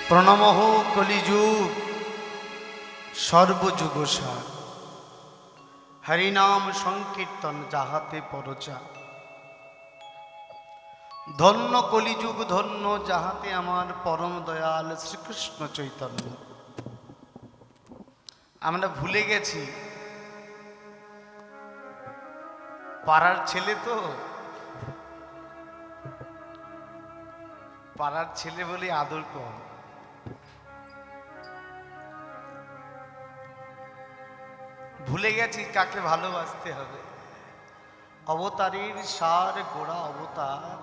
প্রণমঃ কলিযুগ সর্বযুগসার, হরিনাম সংকীর্তন যাহাতে পরচা। ধন্য কলিযুগ ধন্য যাহাতে আমার পরম দয়াল শ্রীকৃষ্ণ চৈতন্য। আমরা ভুলে গেছি পাড়ার ছেলে তো, পাড়ার ছেলে বলে আদর কম। ভুলে গেছি কাকে ভালোবাসতে হবে। অবতারের সার গোড়া অবতার,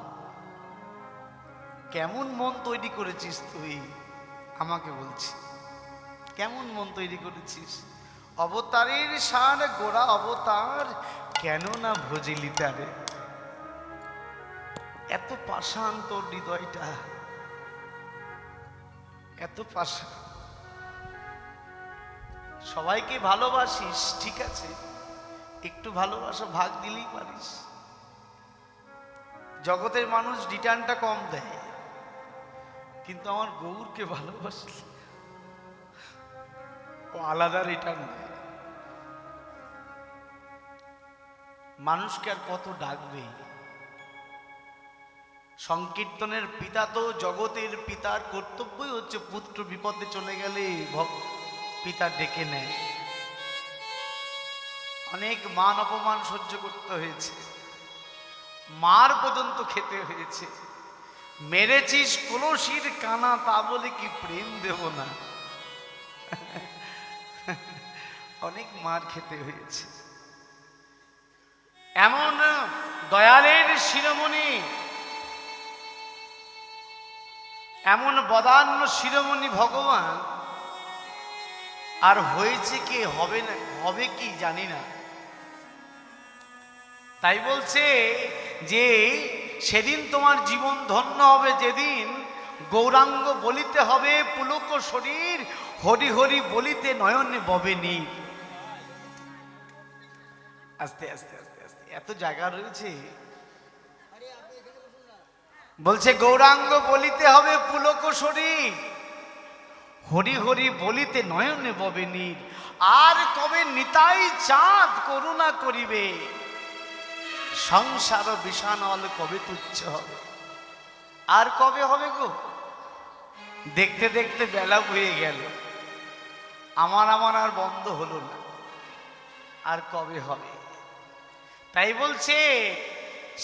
কেমন মন তৈরি করেছিস তুই? আমাকে বলছি কেমন মন তৈরি করেছিস? অবতারের সার গোড়া অবতার, কেন না ভজিলি তারে? এত পাষাণ তোর হৃদয়টা, এত পাষাণ। সবাইকে ভালোবাসিস, ঠিক আছে, একটু ভালোবাসা ভাগ দিলেই পারিস। জগতের মানুষ রিটার্নটা কম দেয়, কিন্তু আমার গৌরকে ভালোবাসলে ও আলাদা রিটার্ন দেয়। মানুষকে আর কত ডাকবে? সংকীর্তনের পিতা তো জগতের পিতার কর্তব্যই হচ্ছে পুত্র বিপদে চলে গেলে পিতা ডেকে নেয়। অনেক মান অপমান সহ্য করতে হয়েছে, মার পর্যন্ত খেতে হয়েছে। মেরেছিস কলসির কানা, তা বলে কি প্রেম দেব না? অনেক মার খেতে হয়েছে। এমন দয়ালের শিরোমণি, এমন বদান্য শিরোমণি ভগবান, আর হয়েছে কি হবে না, হবে কি জানি না। তাই বলছে যে সেদিন তোমার জীবন ধন্য হবে যেদিন গৌরাঙ্গ বলিতে হবে পুলক শরীর, হরি হরি বলিতে নয়নে ববে নীর। আস্তে আস্তে আস্তে আস্তে এত জায়গা রয়েছে। বলছে গৌরাঙ্গ বলিতে হবে পুলক শরীর, হরি হরি বলিতে নয়নে ববে নীর। আর কবে নিতাই চাঁদ করুণা করিবে, সংসার বিষানল কবে তুচ্ছ হবে? আর কবে হবে গো? দেখতে দেখতে বেলা বয়ে গেল, আমার আর বন্ধ হলো না। আর কবে হবে? তাই বলছে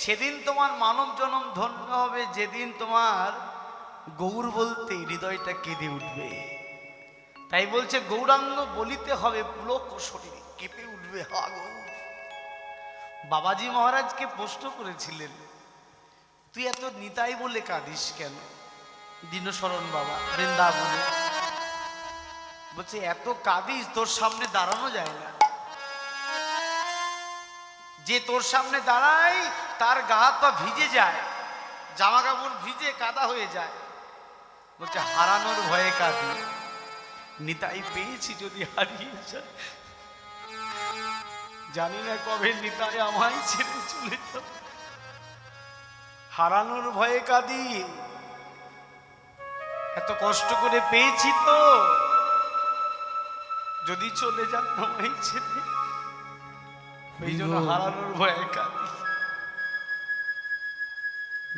সেদিন তোমার মানব জনম ধন্য হবে যেদিন তোমার গৌর বলতে হৃদয়টা কেঁদে উঠবে। তাই বলছে গৌরাঙ্গ বলিতে হবে পুলক শরীর, কেঁপে উঠবে হা গৌর। বাবাজি মহারাজকে প্রশ্ন করেছিলেন, তুই এত নিতাই বলে কাঁদিস কেন? দীনশরণ বাবা বৃন্দাবনে বলছে এত কাঁদিস, তোর সামনে দাঁড়ানো যায় না। যে তোর সামনে দাঁড়ায় তার গা হাত পা ভিজে যায়, জামা কাপড় ভিজে কাদা হয়ে যায়। বলছে হারানোর ভয়ে কাঁদি, নিতাই পেয়েছি যদি হারিয়ে যায়। জানি না কবে নিতাই আমায় ছেড়ে চলে যাবে। হারানোর ভয়ে কাঁদি, এত কষ্ট করে পেয়েছি তো, যদি চলে যান আমায় ছেড়ে, এই জন্য হারানোর ভয়ে কাঁদি।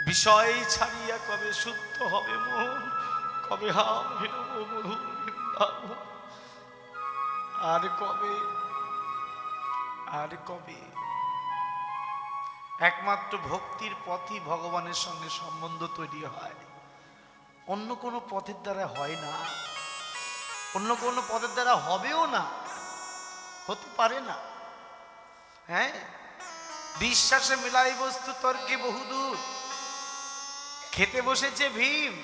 বিষয় ছাড়িয়া কবে শুদ্ধ হবে মন, কবে হবে মধুর বৃন্দাবন। আর কবে, আর কবে? একমাত্র ভক্তির পথই ভগবানের সঙ্গে সম্বন্ধ তৈরি হয়, অন্য কোনো পথের দ্বারা হয় না, অন্য কোনো পথের দ্বারা হবেও না, হতে পারে না। হ্যাঁ, বিশ্বাসে মিলাই বস্তু তর্কে বহুদূর। খেতে বসেছে ভীম,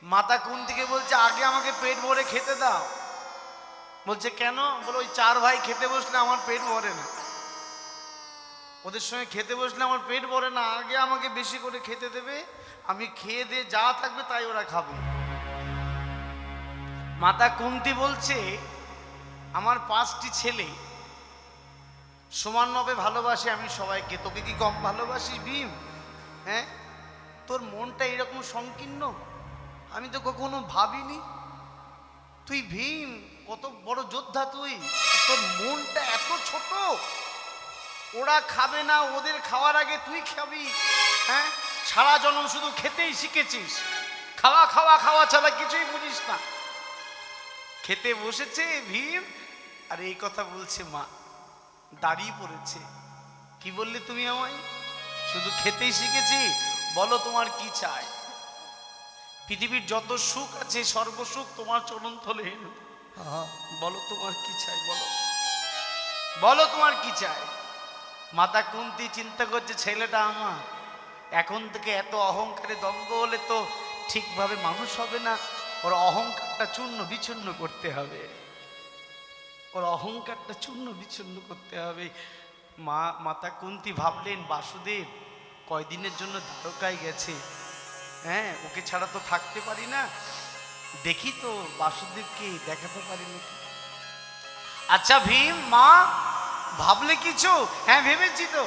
মাতা কুন্তিকে বলছে আগে আমাকে পেট ভরে খেতে দাও। বলছে কেন? বলে ওই চার ভাই খেতে বসলে আমার পেট ভরে না, ওদের সঙ্গে খেতে বসলে আমার পেট ভরে না, আগে আমাকে বেশি করে খেতে দেবে, আমি খেয়ে দিয়ে যা থাকবে তাই ওরা খাবে। মাতা কুন্তি বলছে আমার 5টি ছেলে সমানভাবে ভালোবাসে আমি সবাইকে, তোকে কি কম ভালোবাসিস ভীম? হ্যাঁ, তোর মনটা এরকম সংকীর্ণ? আমি তো কখনো ভাবিনি তুই ভীম, কত বড় যোদ্ধা তুই, তোর মনটা এত ছোট। ওরা খাবে না, ওদের খাওয়ার আগে তুই খাবি। হ্যাঁ, সারা জন্ম শুধু খেতেই শিখেছিস, খাওয়া খাওয়া খাওয়া ছাড়া কিছুই বুঝিস না। খেতে বসেছে ভীম, আর এই কথা বলছে মা, দাঁড়িয়ে পড়েছে। কি বললে তুমি আমায়? শুধু খেতেই শিখেছি, বলো তোমার কি চাই? পৃথিবীর যত সুখ আছে সর্বসুখ তোমার চরণতলে, বলো তোমার কি চাই, বলো বলো তোমার কি চাই? মাতা কুন্তী চিন্তা করছে ছেলেটা আমার এখন থেকে এত অহংকারে দম্ভ হলে তো ঠিকভাবে মানুষ হবে না, ওর অহংকারটা চূর্ণ বিচূর্ণ করতে হবে, ওর অহংকারটা চূর্ণ বিচূর্ণ করতে হবে। মাতা কুন্তী ভাবলেন বাসুদেব কয়দিনের জন্য দ্বারকায় গেছে, হ্যাঁ ওকে ছাড়া তো থাকতে পারি না, দেখি তো বাসুদেবকে দেখাতে পারি নাকি। আচ্ছা ভীম, মা ভাবলে কিছু? হ্যাঁ ভেবেছি তো।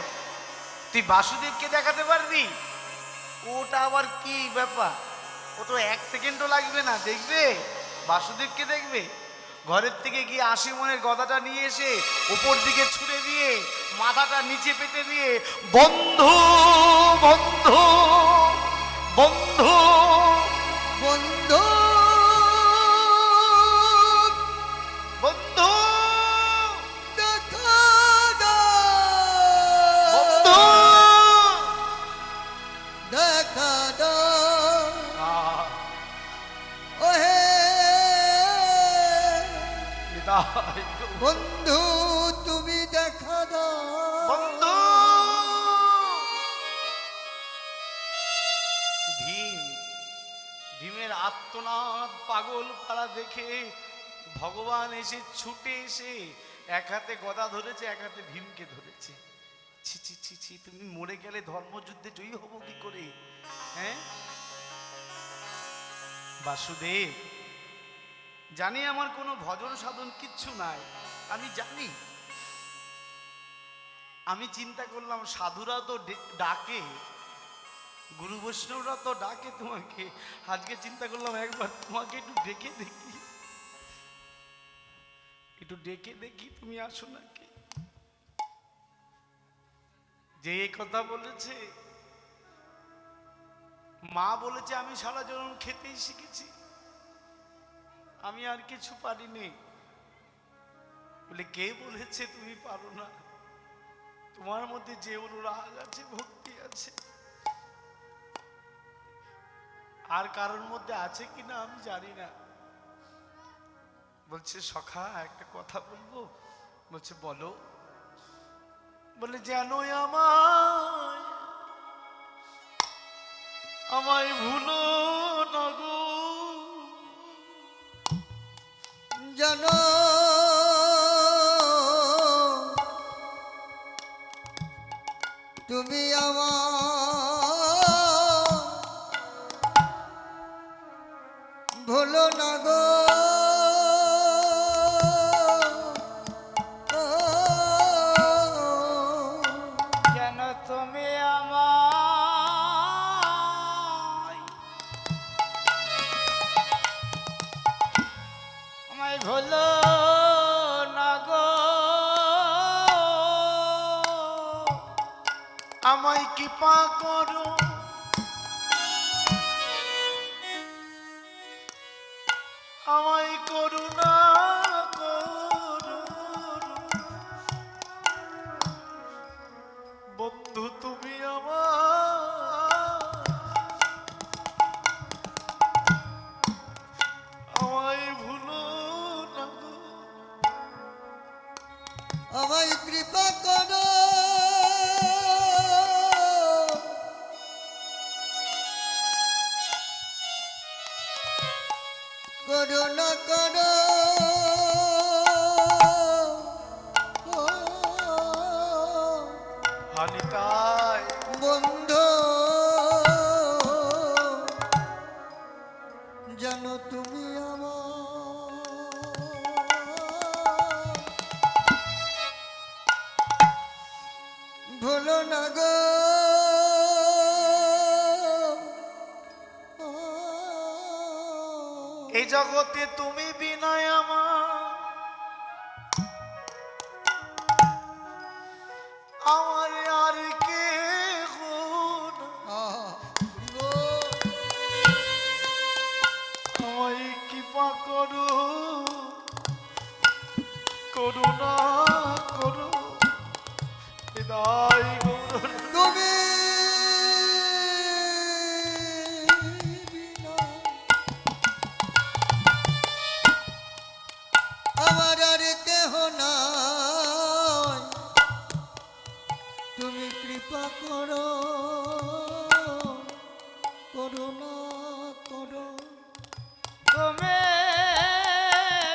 তুই বাসুদেবকে দেখাতে পারবি? ওটা আবার কি ব্যাপার? ও তো 1 সেকেন্ডও লাগবে না, দেখবে বাসুদেবকে দেখবে। ঘরের থেকে গিয়ে 80 মনের গদাটা নিয়ে এসে উপর দিকে ছুড়ে দিয়ে মাথাটা নিচে পেতে দিয়ে বন্ধু বন্ধু বন্ধু বন্ধু বন্ধু দেখা দাও, বন্ধু দেখা দাও, ওহে বন্ধু তুমি দেখা দাও। বন্ধু ভীমের আত্মনাদ পাগল পাড়া দেখে ভগবান এসে ছুটে এসে এক হাতে গদা ধরেছে, এক হাতে ভীমকে ধরেছে। ছি ছি ছি ছি, তুমি মরে গেলে ধর্মযুদ্ধে জয়ী হব কি করে? হ্যাঁ বাসুদেব, জানি আমার কোনো ভজন সাধন কিচ্ছু নাই, আমি জানি। আমি চিন্তা করলাম সাধুরা তো ডাকে, গুরু বৈষ্ণবরা তো ডাকে তোমাকে, আজকে চিন্তা করলাম একবার তোমাকে একটু ডেকে দেখি, একটু ডেকে দেখি তুমি আসো নাকি। যে এই কথা বলেছে, মা বলেছে আমি সারা জীবন খেতেই শিখেছি, আমি আর কিছু পারিনি। বলে কে বলেছে তুমি পারো না? তোমার মধ্যে যে অনুরাগ আছে, ভক্তি আছে, আর কারোর মধ্যে আছে কিনা আমি জানি না। বলছে সখা একটা কথা বলবো। বলছে বলো। বলে জানো আমায়, আমায় ভুলো না গো, জানো তুমি আমার ভুলো না গো, যেন তুমি আমায়, আমায় ভুলো না গো, আমায় কৃপা করো, আমায় করুণা করো, বন্ধু তুমি আমায় ভুলো না গো, আমায় কৃপা করো, করুণা করো, হানিতায় বন্ধু জানো তুমি আমার ভুলো না গো, এই জগতে তুমি বিনয় আমার আমার আর কে আমায় কৃপা করো করুণা করো হৃদয় গৌর তুমি আমার আর কেহ নাই তুমি কৃপা করো করুণা করো তুমি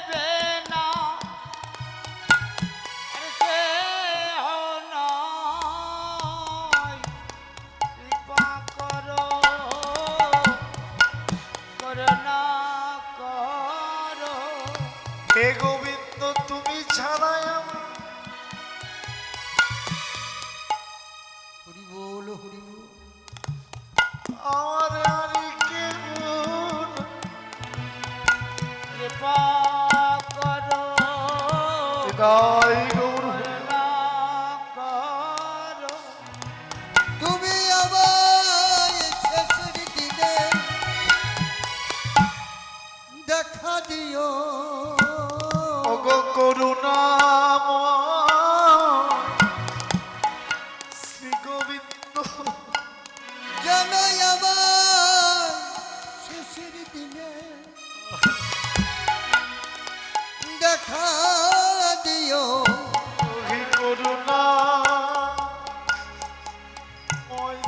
বেনা আর কেহ নাই, কৃপা করো করুণা করো। হে গোবিন্দ তুমি ছাড়াই আমার হরি বল হরি বল আর কেহ কৃপা করো হৃদয় গৌর করুণা করো। তুমি আমায় শেষের দিনে দেখা দিও ওগো করুণাময় শ্রী গোবিন্দ জানাই আমার শেষের দিনে দেখা দিও হে করুণাময়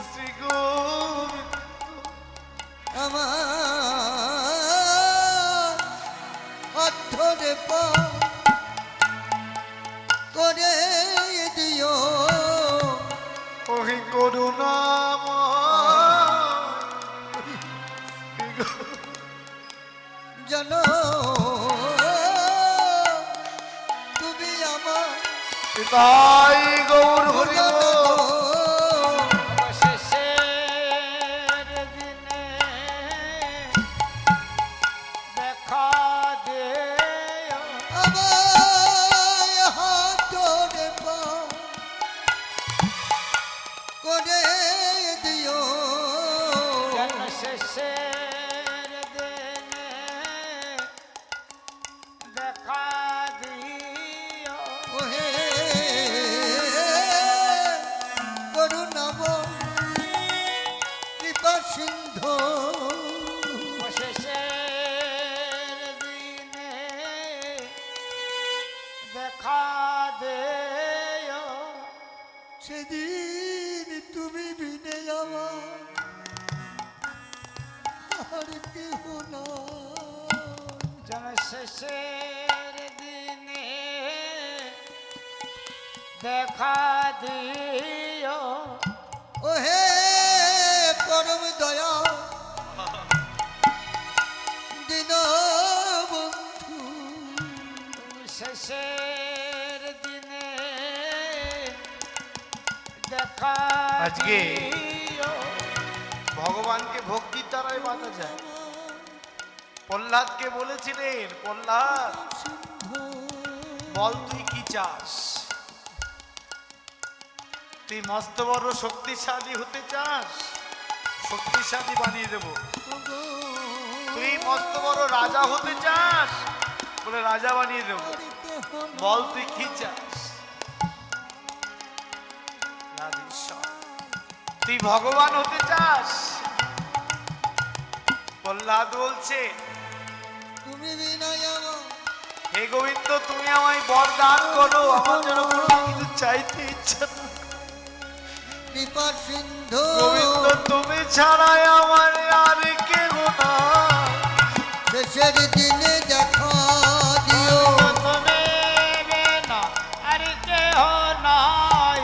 শ্রী গোবিন্দ আমার অর্ধরে পা করে দিও হে করুণাময় জানো তুমি আমার তাই গৌর হরি জানো বল। গো। শেষের দিনে দেখা দে আমায় হাতরে পা করে দিও শেষের দিনে দেখা দিও ওহে করুণাব কৃপা সিন্ধু শেষের দিনে দেখা দেও সেদিন তুমি বিনে যাওয়া আর কেহ না যেন শেষের দিনে দেখা দিও ওহে পরম দয়া দিন বন্ধু শেষের দিনে দেখা আজকে দিও। ভগবানকে ভক্তির দ্বারাই বাঁধা যায়। প্রহ্লাদকে বলেছিলেন, প্রহ্লাদ বল তুই কি চাস? তুই মস্ত বড় শক্তিশালী হতে চাস, শক্তিশালী বানিয়ে দেব। তুই মস্ত বড় রাজা হতে চাস, বলে রাজা বানিয়ে দেব। বল তুই কি চাস? রাধেশ্বর, তুই ভগবান হতে চাস? প্রহ্লাদ বলছে, তুমি বিনয় আমার হে গোবিন্দ তুমি আমায় বরদান করো, আমার যেন কোনো কিছু চাইতে ইচ্ছা না। কৃপা সিন্ধু গোবিন্দ তুমি ছাড়াই আমার আর কেহ না। শেষের দিনে দেখা দিও তুমি বিনা আর কেহ নাই,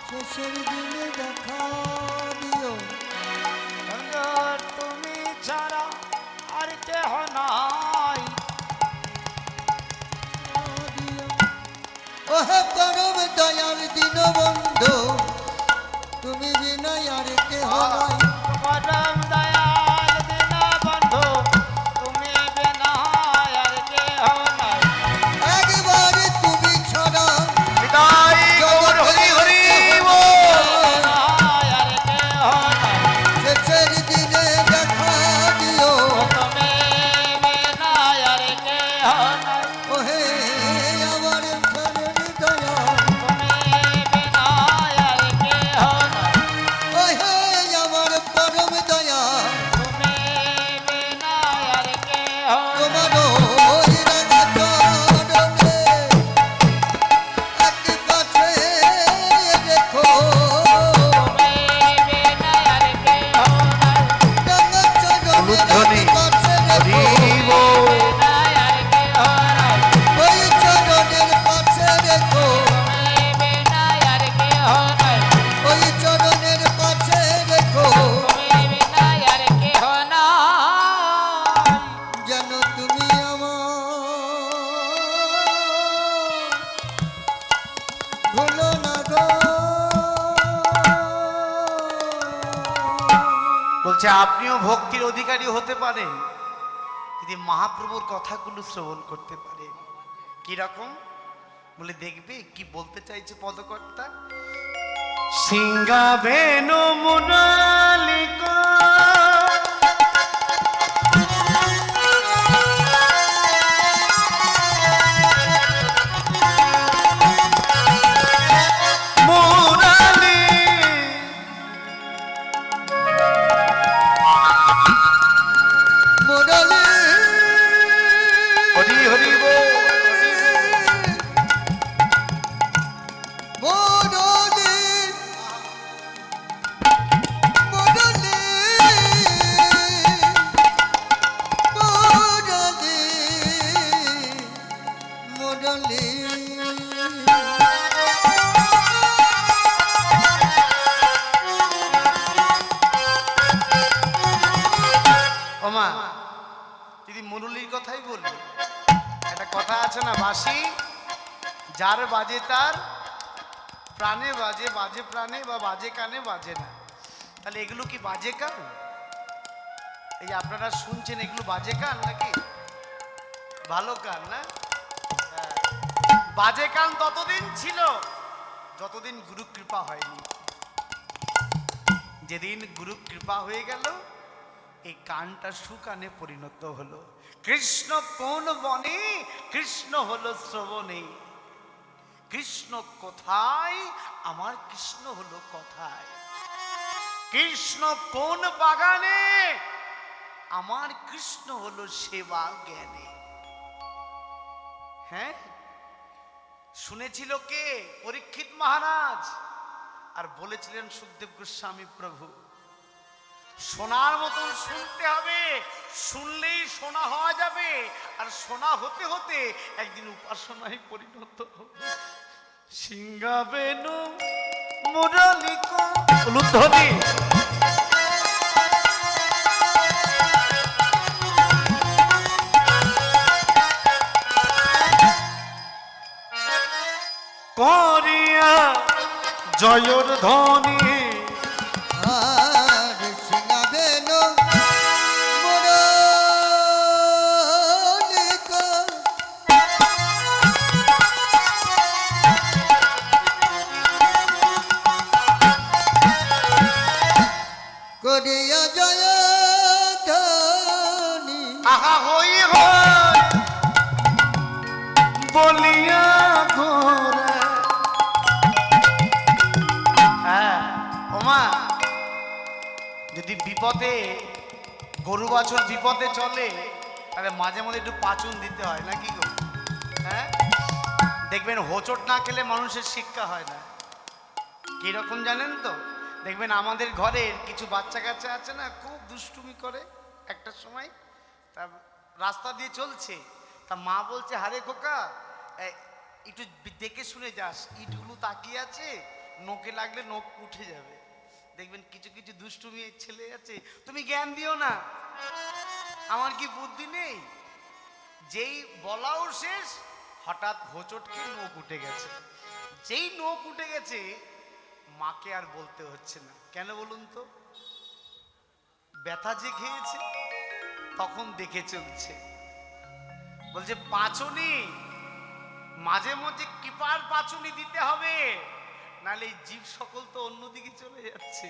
শেষের দিনে দেখা দিও তুমি ছাড়া আর কেহ নাই। ওহে পরম দয়াল দিন বন্ধু তুমি বিনয় আর কেহ নাই পরম দয়াল দীন বন্ধু তুমি বলছে আপনিও ভক্তির অধিকারী হতে পারেন যদি মহাপ্রভুর কথাগুলো শ্রবণ করতে পারেন। কি রকম বলে দেখবে কি বলতে চাইছে পদকর্তা। সিংহাবেনু মুরালিকা ওমা যদি মুরলির কথাই বলবো, একটা কথা আছে না, বাঁশি যার বাজে তার প্রাণে বাজে, বাজে প্রাণে বা বাজে কানে বাজে না। তাহলে এগুলো কি বাজে কান? এই যে আপনারা শুনছেন এগুলো বাজে কান নাকি ভালো কান? না, হ্যাঁ। বাজে কান ততদিন ছিল যতদিন গুরু কৃপা হয়নি। যেদিন গুরু কৃপা হয়ে গেল এই কানটা সুকানে পরিণত হলো। কৃষ্ণ কোন বনে, কৃষ্ণ হলো শ্রবণে। কৃষ্ণ কোথায়, আমার কৃষ্ণ হলো কথায়। কৃষ্ণ কোন বাগানে, আমার কৃষ্ণ হলো সেবা জ্ঞানে। হ্যাঁ, শুনেছিল কে? পরীক্ষিত মহারাজ। আর বলেছিলেন সুখদেব গোস্বামী প্রভু, শোনার মতন শুনতে হবে, শুনলেই শোনা হওয়া যাবে, আর শোনা হতে হতে একদিন উপাসনায় পরিণত হবে। সিংহাবেনু মুরালিকা উলুধ্বনি। করিয়া জয়র ধ্বনি আর সিংহাবেনু মুরালিকা করিয়া জয় ধ্বনি। আহা হই হয় বলিয়া ঘোরে। হ্যাঁ ওমা, যদি বিপদে গরু বাছুর বিপদে চলে তাহলে মাঝে মাঝে একটু পাচন দিতে হয় নাকি গো? হ্যাঁ, দেখবেন হোঁচট না খেলে মানুষের শিক্ষা হয় না। কিরকম জানেন তো? দেখবেন আমাদের ঘরের কিছু বাচ্চা কাচ্চা আছে না, খুব দুষ্টুমি করে। একটা সময় তা রাস্তা দিয়ে চলছে, তা মা বলছে, হারে খোকা একটু দেখে শুনে যাস, ইটগুলো তাকিয়ে আছে, নোকে লাগলে নোক উঠে যাবে। দেখবেন কিছু কিছু দুষ্টুমি ছেলে আছে, তুমি জ্ঞান দিও না, আমার কি বুদ্ধি নেই। যেই বলাও শেষ, হঠাৎ হোঁচটকে নোক উঠে গেছে। যেই নোক উঠে গেছে, মাকে আর বলতে হচ্ছে না। কেন বলুন তো? ব্যথা যে খেয়েছে তখন দেখে চলছে। বলছে পাঁচনি মাঝে মাঝে কৃপার পাঁচনি দিতে হবে, নাহলে এই জীব সকল তো অন্যদিকে চলে যাচ্ছে।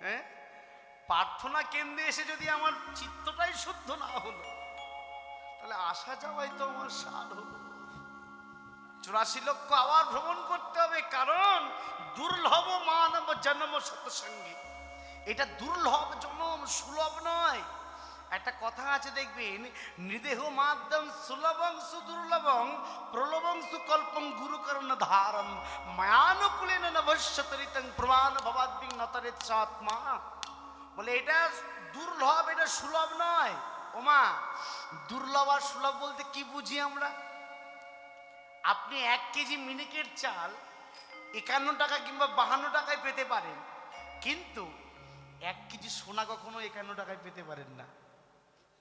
হ্যাঁ, প্রার্থনা কেন্দ্রে এসে যদি আমার চিত্তটাই শুদ্ধ না হলো, তাহলে আসা যাওয়াই তো আমার সার হলো। 84 লক্ষ আবার ভ্রমণ করতে হবে, কারণ দুর্লভ মানব জন্ম সৎসঙ্গে। এটা দুর্লভ জন্ম, সুলভ নয়। একটা কথা আছে দেখবেন, নৃদেহ মাধ্যম সুলভং সুদুর্লভং প্রলভং সুকল্পং গুরুকরণ ধারম মায়ানুকূলেন নভস্যতরিতং প্রমাণ ভবাদ্বিং নতরেত সাত্মা। বলে এটা দুর্লভ, এটা সুলভ নয়। ওমা, দুর্লভ আর সুলভ বলতে কি বুঝি আমরা? আপনি 1 কেজি মিনিকেট চাল 51 টাকা কিংবা 52 টাকায় পেতে পারেন, কিন্তু 1 কেজি সোনা কখনো 51 টাকায় পেতে পারেন না।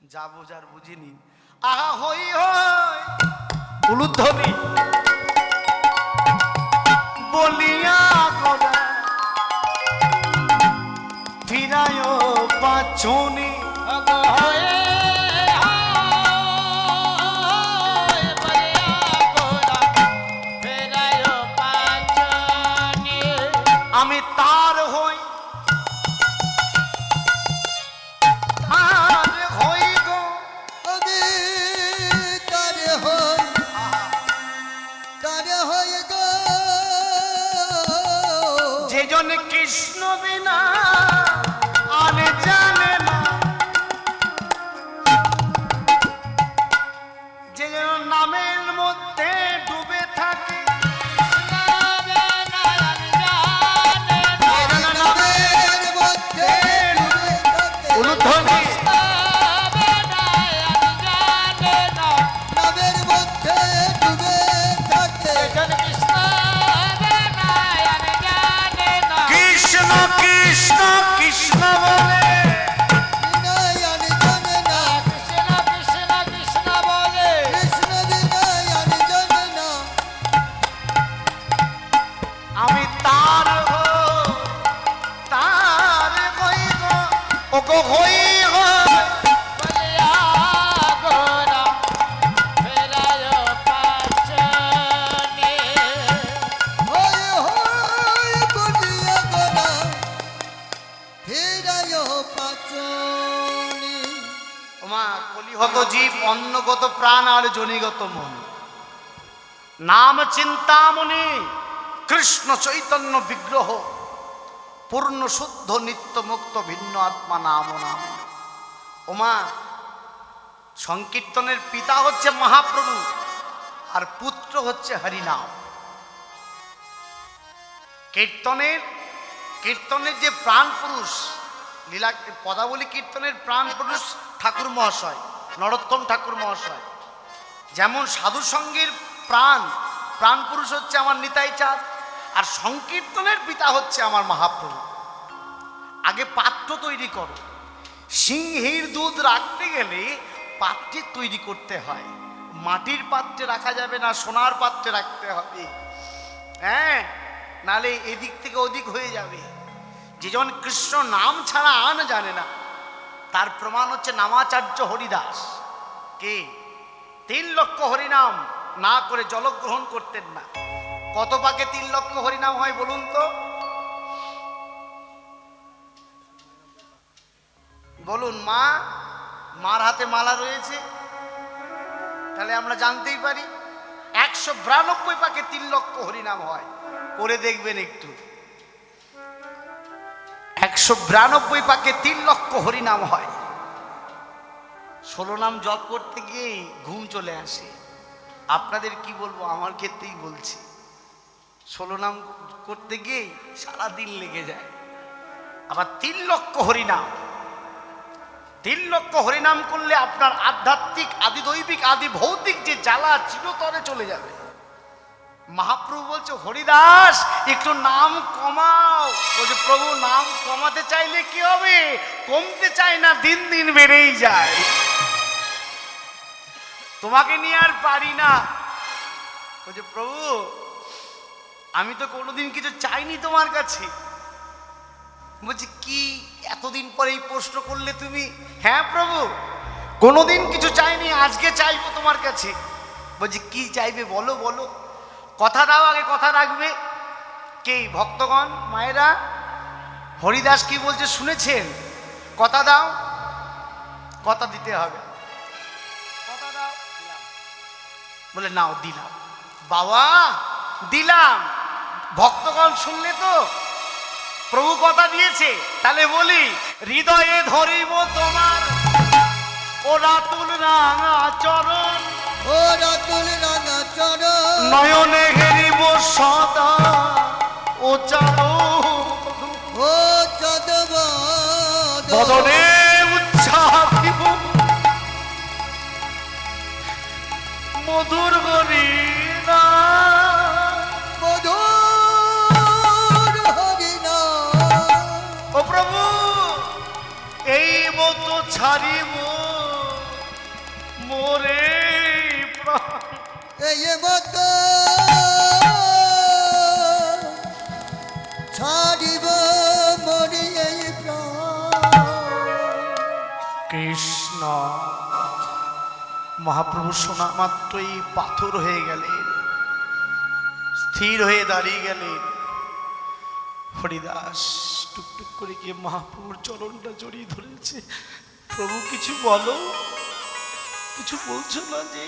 যা বোঝার বুঝিনি। আহা হই হয় উলুধ্বনি বলিয়া গোরা ফিরায় পাচনে আমি তার হই তার হই গো আমি তারে হই গো যে জন কৃষ্ণ বিনা আর জানে না, যে জন নামের মধ্যে ডুবে থাকে, নামের মধ্যে ডুবে থাকে, উলুধ্বনি নামের মধ্যে ডুবে থাকে কৃষ্ণ কৃষ্ণ কৃষ্ণ বলে বিনয় আমি জানে না কৃষ্ণ বিনয় আমি জানে না আমি তার হই গো ও গো হই গো হই হই বলিয়া গোনা ফিরায় পাচনি ওমা কলিহত জীব অন্নগত প্রাণ আর জনিগত মন, নাম চিন্তামণি কৃষ্ণ চৈতন্য বিগ্রহ, পূর্ণ শুদ্ধ নিত্য মুক্ত ভিন্ন আত্মা নাম নাম। ওমা সংকীর্তনের পিতা হচ্ছে মহাপ্রভু আর পুত্র হচ্ছে হরিনাম। কীর্তনের যে প্রাণ পুরুষ, লীলা পদাবলী কীর্তনের প্রাণ পুরুষ ঠাকুর মহাশয়, নরোত্তম ঠাকুর মহাশয়। যেমন সাধু সঙ্গের প্রাণ পুরুষ হচ্ছে আমার নিতাই চাঁদ, আর সংকীর্তনের পিতা হচ্ছে আমার মহাপ্রভু। আগে পাত্র তৈরি করো, সিংহীর দুধ রাখতে গেলে পাত্রে তৈরি করতে হয়, মাটির পাত্রে রাখা যাবে না, সোনার পাত্রে রাখতে হবে, হ্যাঁ, নালে এদিক থেকে ওদিক হয়ে যাবে। যেজন কৃষ্ণ নাম ছাড়া আন জানে না, তার প্রমাণ হচ্ছে নামাচার্য হরিদাস। কে 3 লক্ষ হরিনাম না করে জলগ্রহণ করতেন না। কত পাকে 3 লক্ষ হরিনাম হয় বলুন তো, বলুন। মার হাতে মালা রয়েছে, তাহলে আমরা জানতেই পারি 192 পাকে 3 লক্ষ হরিনাম হয়। করে দেখবেন একটু, 192 পাকে 3 লক্ষ হরিনাম হয়। 16 নাম জপ করতে গিয়ে ঘুম চলে আসে। আপনাদের কি বলবো, আমার ক্ষেত্রেই বলছি, 16 নাম করতে গিয়ে সারা দিন লেগে যায়। আবার 3 লক্ষ হরিনাম, 3 লক্ষ হরিনাম করলে আপনার আধ্যাত্মিক আদি দৈবিক আদি ভৌতিক যে জ্বালা চিরতরে চলে যাবে। মহাপ্রভু বলছে হরিদাস একটু নাম কমাও। বলছে প্রভু নাম কমাতে চাইলে কি হবে, কমতে চাই না, দিন দিন বেড়েই যায়, তোমাকে নিয়ে আর পারি না। বলছে প্রভু আমি তো কোনোদিন কিছু চাইনি তোমার কাছে। বলছি কি এতদিন পরে এই প্রশ্ন করলে তুমি? হ্যাঁ প্রভু কোনোদিন কিছু চাইনি, আজকে চাইবো তোমার কাছে। বলছি কি চাইবে বলো বলো, কথা দাও, আগে কথা রাখবে। কে ভক্তগণ মায়েরা, হরিদাস কি বলছে শুনেছেন? কথা দাও, কথা দিতে হবে, কথা দাও। বলে নাও দিলাম বাবা, দিলাম। ভক্তগণ শুনলে তো, প্রভু কথা দিয়েছে। তাহলে বলি হৃদয়ে ধরিব তোমার ও রাতুল রাঙা চরণ, ও রাতুল রাঙা চরণ, নয়নে ঘেরিব সদা ও চারণ, ও চদব বদনে উচ্ছ্বাস দিব মধুর গরি না, মধুর হরিনা। ও প্রভু এই মতো ছাড়িব মোরে প্রাণ। এই মত ছাড়িব মরি এই প্রাণ। কৃষ্ণ। মহাপ্রভু শোনা মাত্রই পাথর হয়ে গেলেন, স্থির হয়ে দাঁড়িয়ে গেলেন। হরিদাস টুকটুক করে গিয়ে মহাপ্রভুর চরণটা জড়িয়ে ধরেছে। প্রভু কিছু বলো, কিছু বলছো না যে?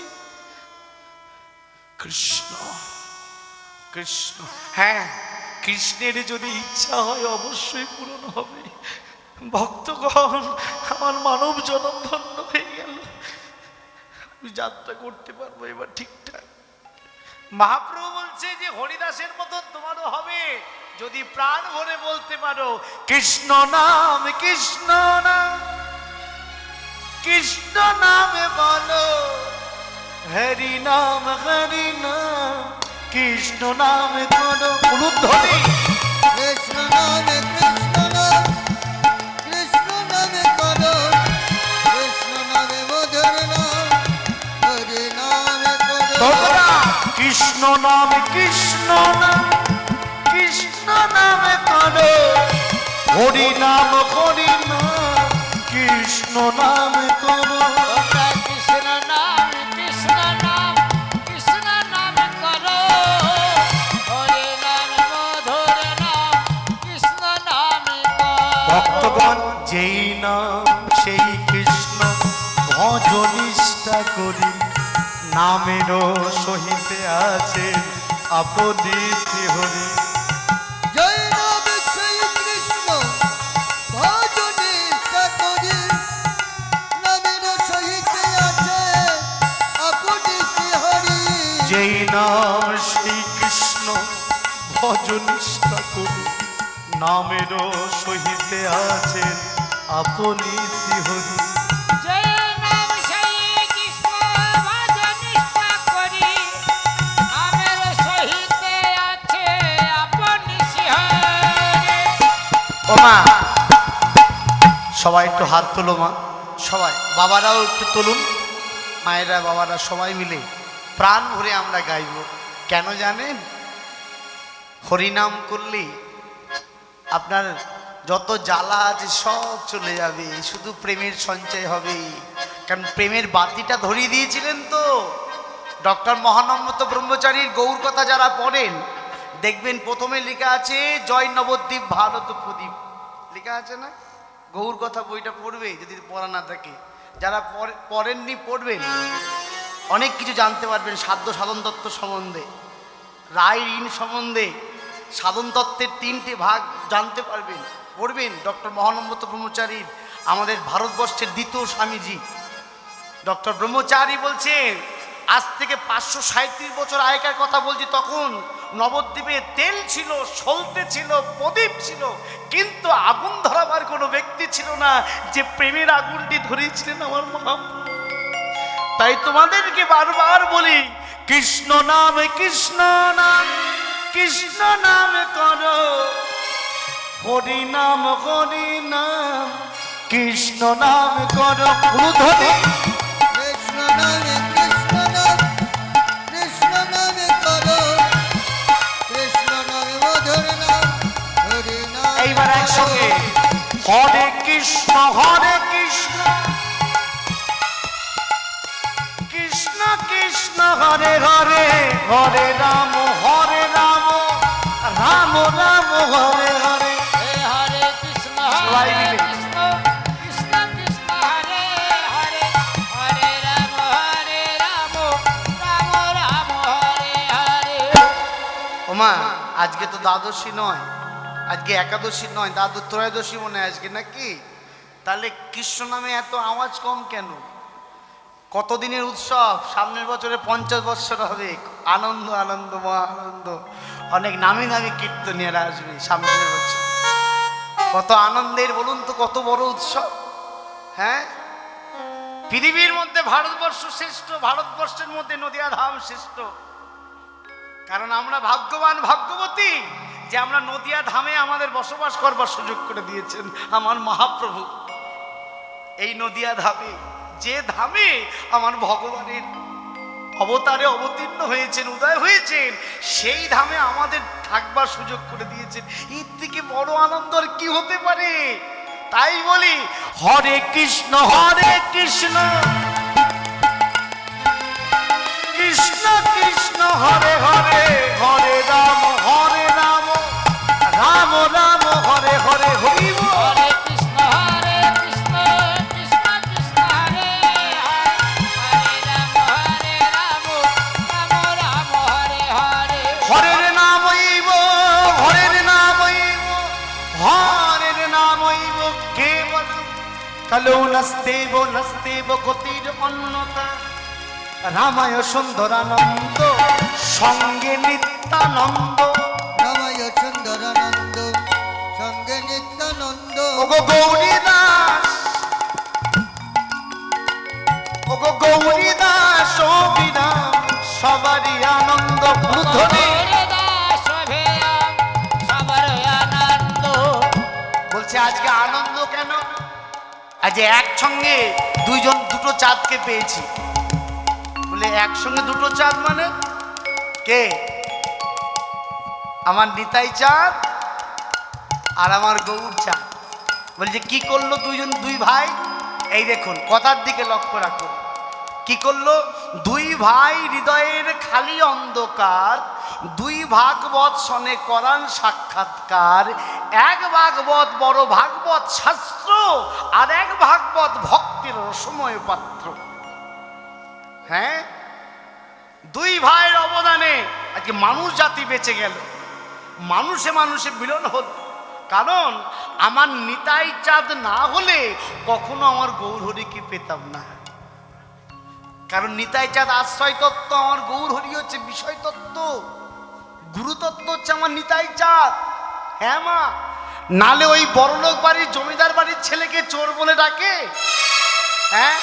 কৃষ্ণ কৃষ্ণ, হ্যাঁ কৃষ্ণের যদি ইচ্ছা হয় অবশ্যই পূরণ হবে। ভক্তগণ, আমার মানব জনম ধন্য হয়ে গেল, আমি যাত্রা করতে পারবো এবার ঠিকঠাক। মহাপ্রভু বলছে যে হরিদাসের মতন তোমারও হবে যদি প্রাণ ভরে বলতে পারো কৃষ্ণ নাম কৃষ্ণ নাম কৃষ্ণ নামে বলো, হরি নাম কৃষ্ণ নামে করো উলুধ্বনি। কৃষ্ণ নামে কৃষ্ণ নাম, কৃষ্ণ নামে করো, কৃষ্ণ নামে মধুর নাম, হরি নামে করো। তোমরা কৃষ্ণ নাম কৃষ্ণ নাম কৃষ্ণ নামে করো, হরি নাম কৃষ্ণ নামে করো। তোমরা কৃষ্ণ নাম কৃষ্ণ নাম কৃষ্ণ নাম করো, হরি নাম মধুর নাম কৃষ্ণ নাম করো। ভক্তগণ, যেই নাম সেই কৃষ্ণ ভজনিষ্ঠা করি, নামেরও সহিতে আছে আপনি শ্রীহরি। জয় নাম সেই কৃষ্ণ ভজনে করি, নামের সহিত আছে আপনি শ্রীহরি। যেই নাম সেই কৃষ্ণ ভজনিষ্ঠা করি, নামেরও সহিতে আছেন আপনি শ্রীহরি। জয় নাম সেই কৃষ্ণ ভজনিষ্ঠা করি, নামের সহিতে আছে আপনি শ্রীহরি। ও মা, সবাই একটু হাত তোলো মা, সবাই বাবারাও একটু তুলুন, মায়েরা বাবারা সবাই মিলে প্রাণ ভরে আমরা গাইব। কেন জানেন? হরিনাম করলে আপনার যত জ্বালা আছে সব চলে যাবে, শুধু প্রেমের সঞ্চয় হবে। কারণ প্রেমের বাতিটা ধরিয়ে দিয়েছিলেন তো ডক্টর মহানম্রত ব্রহ্মচারীর গৌর কথা যারা পড়েন দেখবেন প্রথমে লেখা আছে জয় নবদ্বীপ ভারত প্রদীপ, লেখা আছে না? গৌর কথা বইটা পড়বে, যদি পড়া না থাকে, যারা পড়েননি পড়বেন, অনেক কিছু জানতে পারবেন সাধ্য সাধন তত্ত্ব সম্বন্ধে, রায় ঋণ সম্বন্ধে, সাধন তত্ত্বের 3টে ভাগ জানতে পারবেন। পড়বেন ডক্টর মহানম্রত ব্রহ্মচারীর, আমাদের ভারতবর্ষের দ্বিতীয় স্বামীজি ডক্টর ব্রহ্মচারী বলছেন আজ থেকে 537 বছর আগেকার কথা বলছি, তখন নবদ্বীপে তেল ছিল, সলতে ছিল, প্রদীপ ছিল, কিন্তু আগুন ধরাবার কোনো ব্যক্তি ছিল না যে প্রেমের আগুনটি ধরিয়েছিলেন আমার মহাপ্রভু। তাই তোমাদেরকে বারবার বলি কৃষ্ণ নামে কৃষ্ণ নাম কৃষ্ণ নামে করো, হরি নাম কৃষ্ণ নাম করো উলুধ্বনি। কৃষ্ণ নামে কৃষ্ণ নাম, কৃষ্ণ নামে করো, কৃষ্ণ নামে মধুর নাম, হরি নাম। এইবার একসঙ্গে হরে কৃষ্ণ কৃষ্ণ কৃষ্ণ হরে হরে, হরে রাম রাম রাম হরে হরে। হে হরে কৃষ্ণ সবাই হরে মিলে। কৃষ্ণ কৃষ্ণ কৃষ্ণ হরে হরে, হরে রাম রাম রাম হরে হরে। ওমা, আজকে তো দ্বাদশী নয়, আজকে একাদশী নয়, ত্রয়োদশী মনে হয় আজকে, নাকি? তাহলে কৃষ্ণ নামে এত আওয়াজ কম কেন? কতদিনের উৎসব, সামনের বছরে 50 বৎসর হবে, আনন্দ আনন্দ মহা আনন্দ, অনেক নামি নামি কীর্তনীয়রা আসবে সামনের বছর। কত আনন্দের বলুন তো, কত বড় উৎসব। হ্যাঁ, পৃথিবীর মধ্যে ভারতবর্ষ শ্রেষ্ঠ, ভারতবর্ষের মধ্যে নদিয়া ধাম শ্রেষ্ঠ। কারণ আমরা ভাগ্যবান ভাগ্যবতী যে আমরা নদিয়া ধামে আমাদের বসবাস করবার সুযোগ করে দিয়েছেন আমার মহাপ্রভু। এই নদিয়া ধামে, যে ধামে আমার ভগবানের অবতারে অবতীর্ণ হয়েছেন, উদয় হয়েছেন, সেই ধামে আমাদের থাকবার সুযোগ করে দিয়েছেন। এর থেকে বড় আনন্দ আর কি হতে পারে? তাই বলি হরে কৃষ্ণ কৃষ্ণ কৃষ্ণ হরে হরে হরে রাম রাম রাম হরে হরে হরি বল। হরে কৃষ্ণ কৃষ্ণ কৃষ্ণ হরে হরে রাম রাম হরে হরে হরের নামইব কেবলম কালো নস্তেব গতির অন্যতা রামায় সুন্দরানন্দ সঙ্গে নিত্যানন্দ। রামায় সুন্দরানন্দ সঙ্গে নিত্যানন্দ। ওগো গৌরীদাস অবিরাম সবারই আনন্দ ধ্বনি। বলছে আজকে আনন্দ কেন? আজ একসঙ্গে দুটো চাঁদকে পেয়েছি। বলে একসঙ্গে দুটো চাঁদ মানে কে? আমার নিতাই চাঁদ আর আমার গৌর চাঁদ। বলছে কি করলো দুই ভাই? এই দেখুন কথার দিকে লক্ষ্য রাখুন। কি করলো? দুই ভাই হৃদয়ের খালি অন্ধকার, দুই ভাগবত শনে করান সাক্ষাৎকার। এক ভাগবত বড় ভাগবত শাস্ত্র, আর এক ভাগবত ভক্তির রসময় পাত্র। হ্যাঁ, দুই ভাইয়ের অবদানে আজকে মানুষ জাতি বেঁচে গেল, মানুষে মিলন হল। কারণ আমার নিতাই চাঁদ না হলে কখনো আমার গৌরহরিকে পেতাম না। কারণ নিতাই চাঁদ আশ্রয় তত্ত্ব, আমার গৌরহরি হচ্ছে বিষয় তত্ত্ব, গুরুতত্ত্ব হচ্ছে আমার নিতাই চাঁদ। হ্যাঁ মা, নালে ওই বড়লোক বাড়ির জমিদার বাড়ির ছেলেকে চোর বলে ডাকে? হ্যাঁ,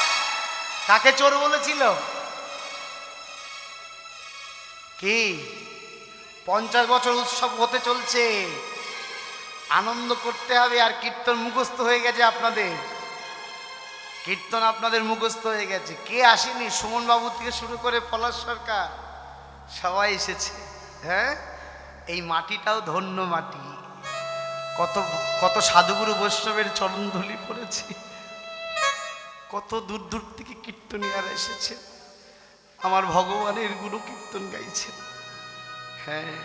কাকে চোর বলেছিল? কি 50 বছর উৎসব হতে চলছে, আনন্দ করতে হবে। আর কীর্তন মুখস্থ হয়ে গেছে আপনাদের, কীর্তন আপনাদের মুখস্থ হয়ে গেছে। কে আসেনি? সুমন বাবু থেকে শুরু করে পলাশ সরকার সবাই এসেছে। হ্যাঁ, এই মাটিটাও ধন্য মাটি। কত কত সাধুগুরু বৈষ্ণবের চরণধুলি পড়েছি, কত দূর দূর থেকে কীর্তনীয়ারা এসেছে, আমার ভগবানের গুরু কীর্তন গাইছেন। হ্যাঁ,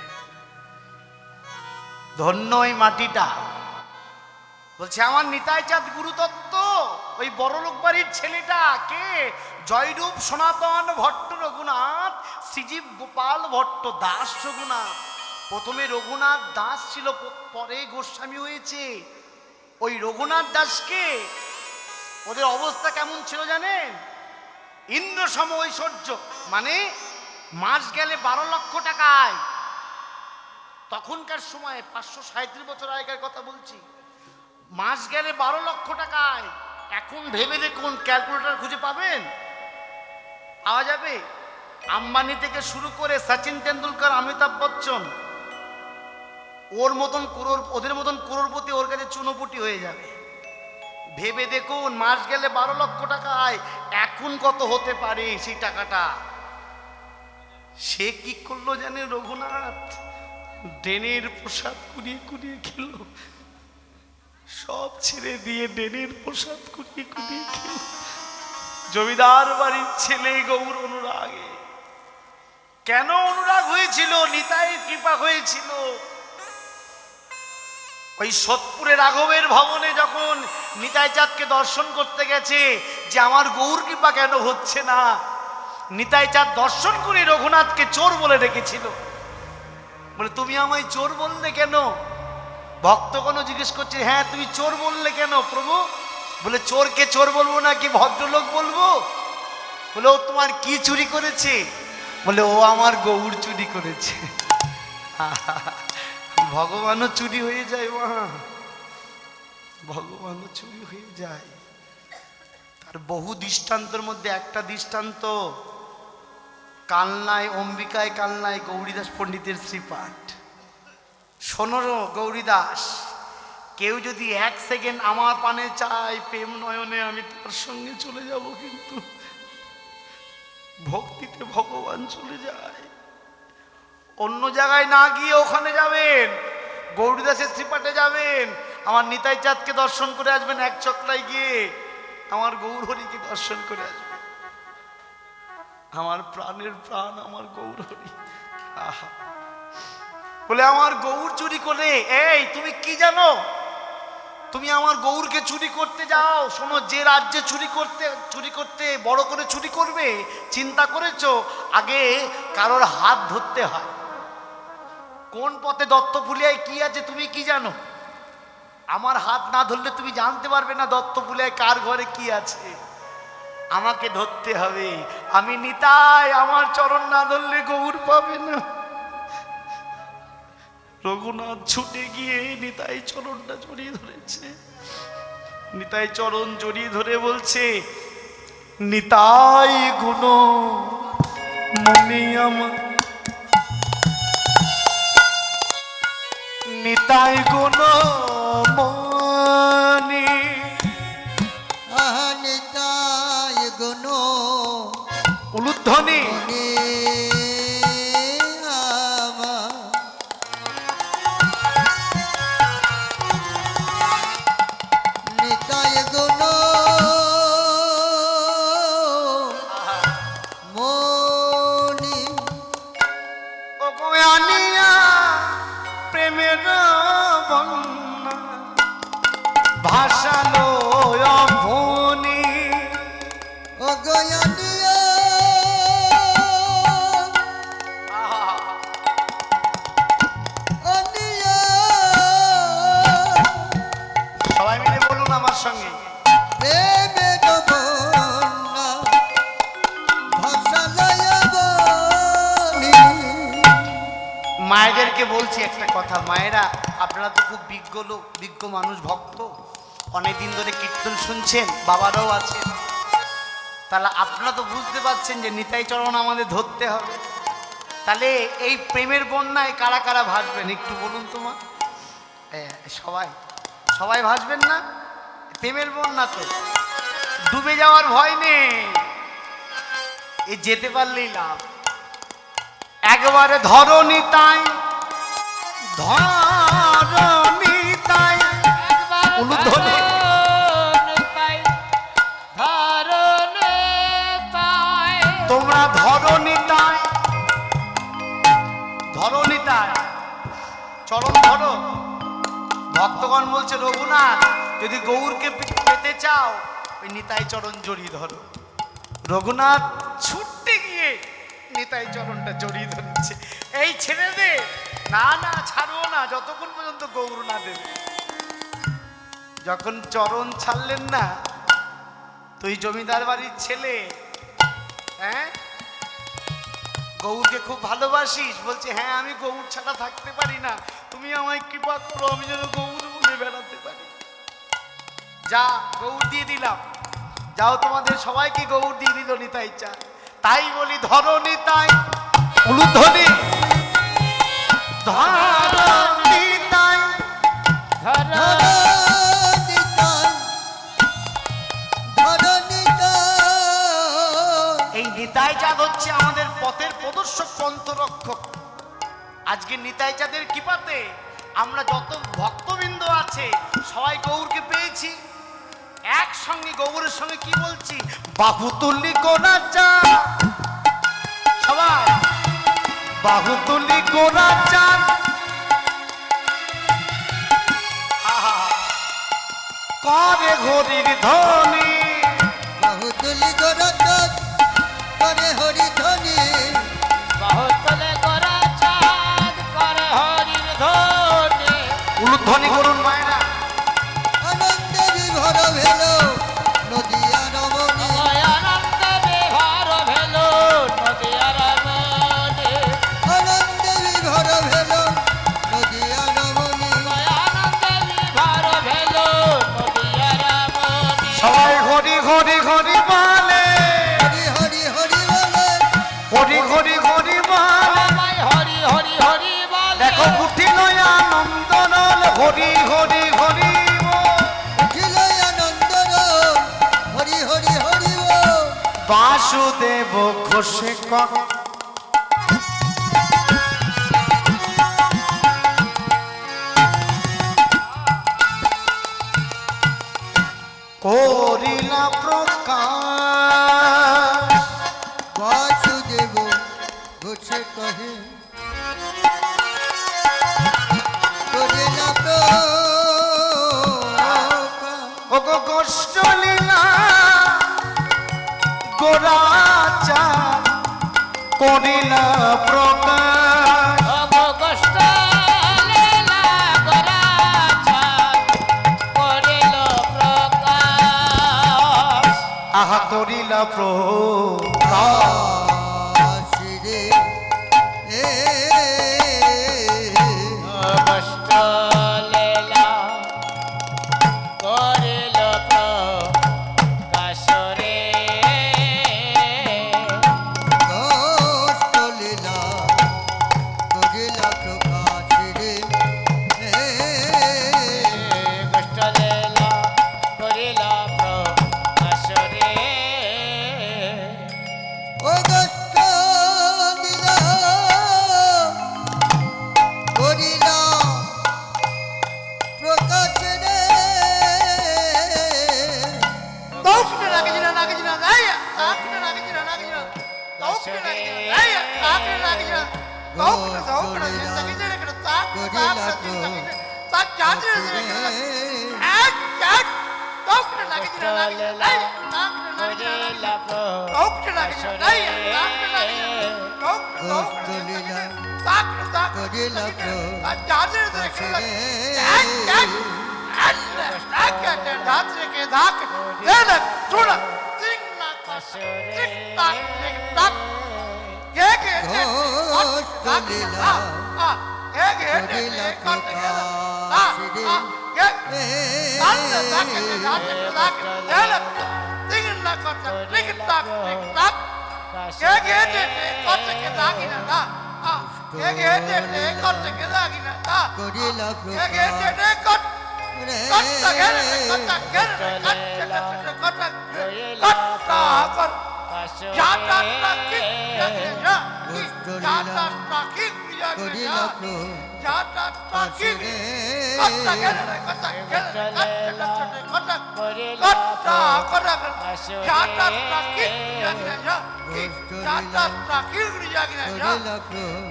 ধন্য ওই মাটিটা। বলছে আমার নিতাই চাঁদ গুরুতত্ত্ব, ওই বড়লোক বাড়ির ছেলেটা কে? জয়রূপ সনাতন ভট্ট রঘুনাথ, শ্রীজীব গোপাল ভট্ট দাস রঘুনাথ। প্রথমে রঘুনাথ দাস ছিল, পরে গোস্বামী হয়েছে। ওই রঘুনাথ দাসকে ওদের অবস্থা কেমন ছিল জানেন? ইন্দ্র সম ঐশ্বর্য, মানে মাস গেলে 12 লক্ষ টাকা আয়। তখনকার সময়ে 537 বছর আগের কথা বলছি, মাস গেলে 12 লক্ষ টাকা আয়। এখন ভেবে দেখুন, ক্যালকুলেটর খুঁজে পাবেন? পাওয়া যাবে? আম্বানি থেকে শুরু করে সচিন তেন্ডুলকর, অমিতাভ বচ্চন, ওদের মতন করোড়পতি ওর কাছে চুনোপুটি হয়ে যাবে। ভেবে দেখুন, মাস গেলে 12 লক্ষ টাকা আয়, এখন কত হতে পারে সেই টাকাটা? সে কি করলো জানেন? রঘুনাথ ডেনের প্রসাদ কুড়িয়ে কুড়িয়ে খেল, সব ছেড়ে দিয়ে ডেনের প্রসাদ কুড়িয়ে কুড়িয়ে খেল। জমিদার বাড়ির ছেলে গৌর অনুরাগে। কেন অনুরাগ হয়েছিল? নিতাইয়ের কৃপা হয়েছিল। ওই সোদপুরে রাঘবের ভবনে যখন নিতাই চাঁদকে দর্শন করতে গেছে, যে আমার গৌর কৃপা কেন হচ্ছে না, নিতাই চাঁদ দর্শন করে রঘুনাথকে চোর বলে ডেকেছিল। বলে তুমি আমায় চোর বললে কেন? ভক্তগণ জিজ্ঞেস করছে, হ্যাঁ তুমি চোর বললে কেন প্রভু? বলে চোরকে চোর বলবো না কি ভদ্রলোক বলবো? বলে ও তোমার কি চুরি করেছে? বলে ও আমার গৌর চুরি করেছে। ভগবানও চুরি হয়ে যায় মা, ভগবানও চুরি হয়ে যায়। তার বহু দৃষ্টান্তের মধ্যে একটা দৃষ্টান্ত, কালনায়, অম্বিকায় কালনায় গৌরীদাস পণ্ডিতের শ্রীপাঠ। শোনো গৌরীদাস, কেউ যদি 1 সেকেন্ড আমার পানে চায় প্রেম নয়নে, আমি তার সঙ্গে চলে যাব, কিন্তু ভক্তিতে ভগবান চলে যায়। অন্য জায়গায় না গিয়ে ওখানে যাবেন, গৌরীদাসের শ্রীপাঠে যাবেন, আমার নিতাই চাঁদকে দর্শন করে আসবেন, এক চক্রায় গিয়ে আমার গৌর হরিকে দর্শন করে আসবেন। আমার প্রাণের প্রাণ আমার গৌর হরি। আহা, বলে আমার গৌর চুরি করে, এই তুমি কি জানো, তুমি আমার গৌরকে চুরি করতে যাও, শোনো, যে রাজ্যে চুরি করতে বড় করে চুরি করবে, চিন্তা করেছো আগে কারোর হাত ধরতে হয়। কোন পথে দত্তফুলিয়ায় কি আছে তুমি কি জানো? আমার হাত না ধরলে তুমি জানতে পারবে না দত্তফুলিয়ায় কার ঘরে কি আছে। আমাকে ধরতে হবে, আমি নিতাই, আমার চরণ না ধরলে গৌর পাবে না। রঘুনাথ ছুটে গিয়ে নিতাই চরণটা জড়িয়ে ধরেছে। নিতাই চরণ জড়িয়ে ধরে বলছে, নিতাই গুণ মনে আমার, নিতাই গুণ মনে, নিতাই গুণ উলুধ্বনি মনে আমার, নিতাই গুণ মনে ও গো আনিয়া প্রেমের বন্যা ভাষালো অভনি, ও গয়ানিয়া অনিয়া সবাই মিলে বলুন আমার সঙ্গে, প্রেমের বন্যা ভাষালয় বনি। মায়েদেরকে বলছি একটা কথা, মায়েরা আপনারা তো খুব বিজ্ঞ লোক, বিজ্ঞ মানুষ, ভক্ত, অনেকদিন ধরে কীর্তন শুনছেন, বাবারাও আছেন, তাহলে আপনারা তো বুঝতে পারছেন যে নিতাই চরণ আমাদের ধরতে হবে। তাহলে এই প্রেমের বন্যায় কারা কারা ভাসবেন একটু বলুন তো মা? সবাই সবাই ভাসবেন না? প্রেমের বন্যা তো, ডুবে যাওয়ার ভয় নেই, এ যেতে পারলেই লাভ। একবারে ধরো নিতাই, ধরো নিতাই, একবার উলুধ্বনি। নিতাই, ধরো নিতাই। তোমরা ধরো নিতাই, ধরো নিতাই, চরণ ধরো। ভক্তগণ বলছে, রঘুনাথ যদি গৌরকে পেতে চাও ওই নিতাই চরণ জড়িয়ে ধরো। রঘুনাথ ছুটতে গিয়ে নিতাই চরণটা জড়িয়ে ধরেছে। এই ছেড়ে দে, না না ছাড়বো না যতক্ষণ পর্যন্ত গৌর না দেবে। যখন চরণ ছাড়লেন না, তুই জমিদার বাড়ির ছেলে, হ্যাঁ, গৌরকে খুব ভালোবাসিস, বলছে হ্যাঁ আমি গৌর ছাড়া থাকতে পারি না, তুমি আমায় কৃপা করো, আমি যেন গৌর বলে বেড়াতে পারি। যা, গৌর দিয়ে দিলাম, যাও, তোমাদের সবাইকে গৌর দিয়ে দিল নিতাই চাঁদ। তাই বলি ধরো নিতাই, উলুধ্বনি, ধরো নিতাই, ধরো নিতাই ধরো নিতাই। এই নিতাই চাঁদ হচ্ছে আমাদের পথের প্রদর্শক, পন্থরক্ষক। আজকে নিতাই চাঁদের কৃপাতে আমরা যত ভক্তবৃন্দ আছে সবাই গৌরকে পেয়েছি। একসঙ্গে গৌরের সঙ্গে কি বলছি, বাহু তুলি গোনা চা, সবাই বাহু তুলি গোনা চা, করে ঘড়ির ধ্বনি, বাহুতুলি গরত করে হরি ধ্বনি। বহুতলে গোরা চাঁদ করে হরির ধ্বনি। উলুধ্বনি করুন মায়েরা। আনন্দে বিভোর ভেল নদিয়া রমণী। আনন্দে বিভোর ভেল নদিয়ার মনে। আনন্দে বিভোর ভেল নদিয়া রমণী। আনন্দে বিভোর ভেল নদিয়ার মনে। সবাই হরি হরি হরি বলে, হরি হরি হরি বলে হরি হরি হরি বলে, সবাই হরি হরি হরি বলে। দেখো উঠিল আনন্দ নল, হরি হরি হরি বল। উঠিল আনন্দ রোল, হরি হরি হরি বল। বাসুদেব ঘোষে কক, করিলা প্রকাশ বাসুদেব ঘোষে কহে করিলা প্রকাশ ওগো কষ্ট লীলা গোরাচার করিলা প্রকাশ কষ্ট লীলা গোরাচার করিল প্রকাশ আহা করিলা প্রকাশ রে কষ্ট লীলা করিল প্রকাশ রে কষ্ট লীলা করিলা প্রকাশ রে কষ্ট লীলা করিল প্রকাশ রে ও কষ্ট লীলা করিলা প্রকাশ রে দৌড়ে লাগিছিল লাগিছিল আইয়া তাকড়ে লাগিছিল লাগিছিল দৌড়ে লাগিছিল আইয়া তাকড়ে লাগিছিল দৌড়ে দৌড়ে লাগিছিল করে তাকড়ে তাক জাতে এক এক দৌড়ে লাগিছিল লাগিছিল আইয়া তাকড়ে লাগিছিল দৌড়ে লাগিছিল আইয়া তাকড়ে লাগিছিল দৌড়ে লীলা তাকড়ে তাক করিলা তাক জাতে এক এক এক এক দাঁত রেখে ধাক দেন চুড়া তিন না টিক টাক টিক টাক কে কে কষ্ট লীলা কে কে করিলা করতে গেল প্রকাশ রে কে দাঁত রেখে ধাক ধাক দেন তিন না করতে টিক টাক টিক টাক কে কে করতে কে দাগি না না কে কে করতে কে দাগি না না করিলা কে কে প্রকাশ করতে রে কত্তা গেলে কত্তা গেলে কত্তা কত্তা কর জাতা টাকি জাতা টাকি করিলা জাতা টাকি রে কত্তা গেলে কত্তা কত্তা কত্তা করা জাতা টাকি জাতা টাকি করিলা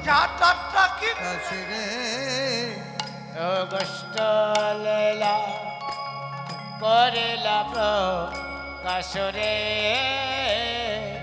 জাতা টাকি প্রকাশ রে কষ্ট লীলা করিলা প্রকাশ রে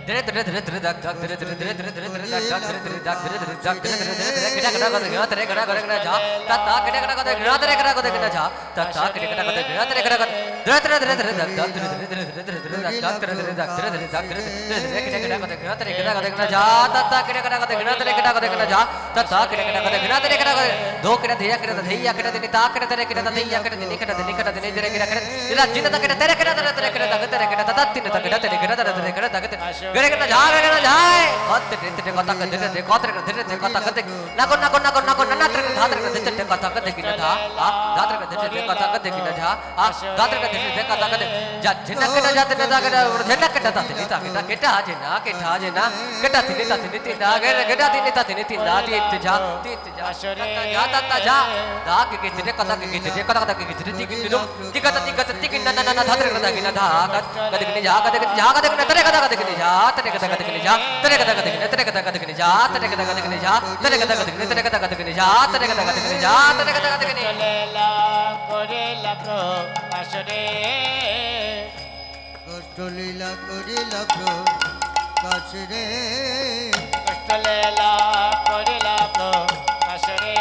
ধীরে ধীরে ধীরে ধীরে দাগ দাগ ধীরে ধীরে ধীরে ধীরে ধীরে ধীরে দাগ দাগ ধীরে ধীরে দাগ ধীরে ধীরে দাগ ধীরে ধীরে ধীরে ধীরে কিটা কিটা করে গয়া তেরে কিটা করে কিটা যা তা তা কিটা কিটা করে গয়া তেরে কিটা করে কিটা যা তা তা কিটা কিটা করে গয়া তেরে কিটা করে ধীরে ধীরে ধীরে ধীরে দাগ দাগ ধীরে ধীরে ধীরে ধীরে ধীরে দাগ দাগ ধীরে ধীরে দাগ ধীরে ধীরে দাগ ধীরে ধীরে কিটা কিটা করে গয়া তেরে কিটা করে কিটা যা তা তা কিটা কিটা করে গয়া তেরে কিটা করে কিটা যা তা তা কিটা কিটা করে গয়া তেরে কিটা করে दो किटा धिया किटा धिया किटा दिनी ता किटा तेरे किटा धिया किटा दिनी किटा दिनी तेरे किटा किटा इला जिन तक किटा तेरे किटा तेरे किटा तेरे किटा ता तीन तक किटा तेरे किटा तेरे किटा तक गरे किटा जाए कत तेरे कता कत तेरे कत तेरे तेरे कता कत नाको नाको नाको नाको नना तेरे धातर के तेरे कता कत किटा था आ धातर के तेरे कता कत किटा जा आ धातर के तेरे कता कत जा जिन किटा जाते ता किटा जिन किटा ता तिनी ता किटा किटा जे ना किटा तिनी ता तिनी ती ना गरे किटा तिनी ता तिनी ती ना ती जा जा ता जा दा के तेरे कता के तेरे कता कता के तेरे ती लो ती कता ना ना धातर के किना धा कत के जा कत के तेरे कता कत के जा तेरे कता कत के जा तेरे कता कत के तेरे कता कत के जा तेरे कता कत के जा तेरे कता कत के तेरे कता कत के जा तेरे कता कत के जा तेरे कता कत के লীলা করিলা প্রকাশ রে কষ্ট লীলা করিলা প্রকাশ রে কষ্ট লীলা করিলা প্রকাশ রে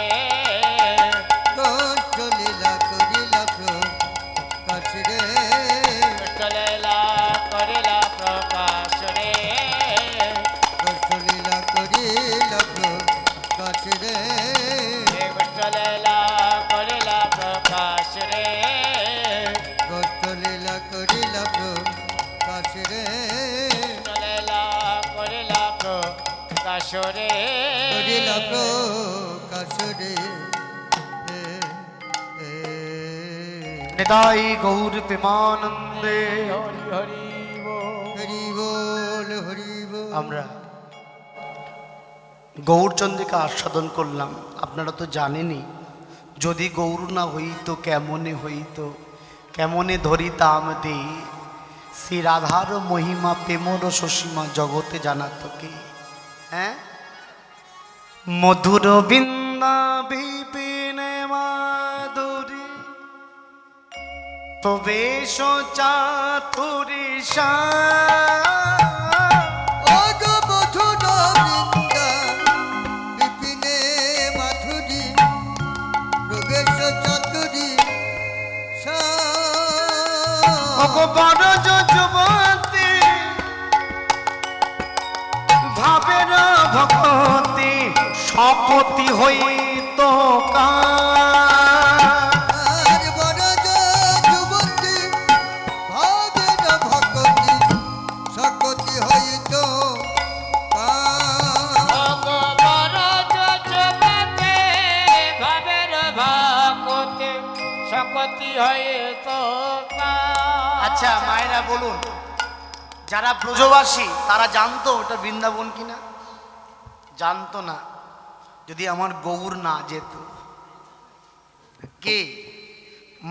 কষ্ট লীলা করিলা প্রকাশ রে কষ্ট লীলা করিলা প্রকাশ রে কষ্ট লীলা করিলা প্রকাশ রে কষ্ট লীলা করিলা প্রকাশ রে কষ্ট লীলা করিলা প্রকাশ রে কষ্ট লীলা করিলা প্রকাশ রে করিলা প্রকাশ রে নিতাই গৌর প্রেমানন্দে হরি হরি বল। হরি বল হরি বল আমরা গৌরচন্দ্রকে আস্বাদন করলাম। আপনারা তো জানেনই, যদি গৌর না হইতো কেমনে হইতো, কেমনে ধরিতাম দে শ্রী রাধার মহিমা প্রেমর সসীমা জগতে জানাত কে। হ্যাঁ, মধুর বৃন্দা বিপিনে মাধুরী তবে চাতুরী ও গো মধুর বৃন্দা বিপিনে মাধুরী প্রবেশ চাতুরী বড় যুবতী ভাবের ভগতি শপতি হইত আর বড় যুবতী ভাবের ভক্তি সকতি হইত ভগবান যজবতে ভাবের ভাগতে শকতি হয়তো আচ্ছা মায়েরা বলুন, যারা ব্রজবাসী তারা জানতো ওটা বৃন্দাবন কিনা? জানতো না। যদি আমার গৌর না যেত, কে